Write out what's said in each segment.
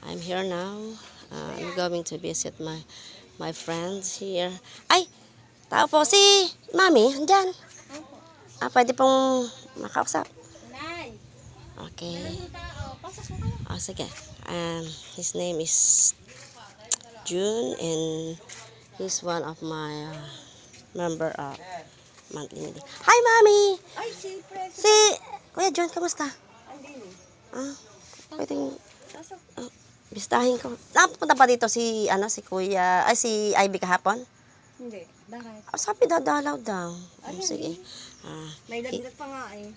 I'm here now. I'm going to visit my friends here. Ay! Tao po si Mami. Andyan. Pwede pong makausap. Okay. Sige. His name is June and he's one of my member of monthly meeting. Hi, Mami! Ay, si President. Si Kuya John, kamusta? Andini. Pwedeng Pasok. bistahin ko. Napunta pa dito si Kuya, si Ivy kahapon? Hindi. Bakit? Sabi dadalaw daw. Ay, Sige. May dagdag pa nga eh.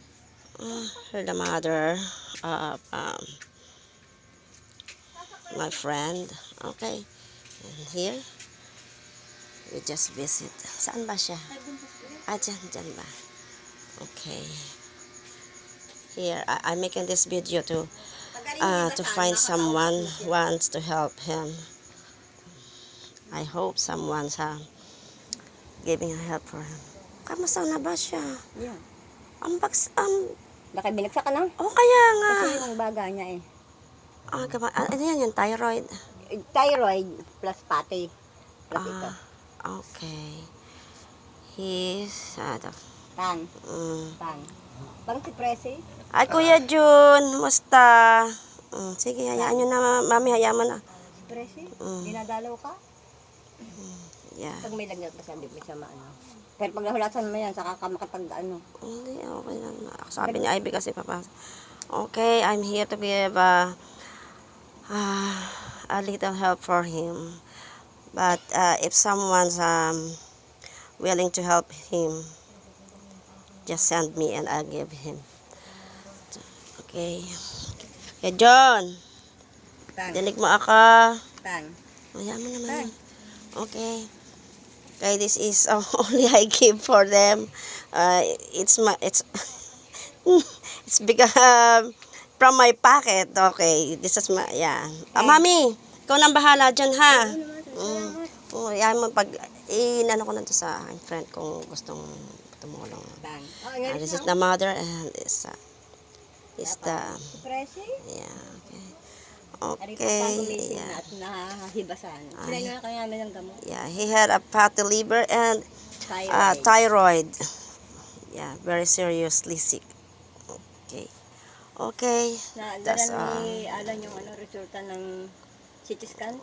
Her the mother of my friend. Okay. And here, we just visit. Saan ba siya? Dyan ba? Okay. Here, I'm making this video to find someone who wants to help him. I hope someone's giving a help for him. Kamusta na ba siya? Yeah. Baka binagsak ka na? kaya nga. Kasi yung baga niya eh. Ano yan yung thyroid? Thyroid plus pati. Plus ito. Okay. He's, Tan. Tan. Parang si Presi. Ay, Kuya Jun, musta? Sige, hayaan nyo na, Mami, hayaan mo na. Si Presi? Dinadalaw ka? Yeah. Pag may lagnat pa siya, hindi mo siya maano. Pero pag nahulasan mo yan, saka ka makapag-ano. Hindi, okay lang. Sabi ni Ivy kasi papasok. Okay, I'm here to give a little help for him. But if someone's willing to help him, just send me and I'll give him. Okay. Okay, John. Tan. Dinig mo ako. Tan. Hayaan mo naman. Okay. Okay, this is only I give for them. It's it's because from my pocket. Okay, this is my Mami, ikaw nang bahala dyan ha. Yan mo pag inano ko na to sa aking friend kung gustong tumulong. This is the mother and this is the Presi? okay. Okay. At nahibasan. Sila na kaya namin ng gamot. Yeah, he had a fatty liver and Thyroid. thyroid. Yeah, very seriously sick. Okay. Okay. Nadala ni Alan yung resulta ng CT scan.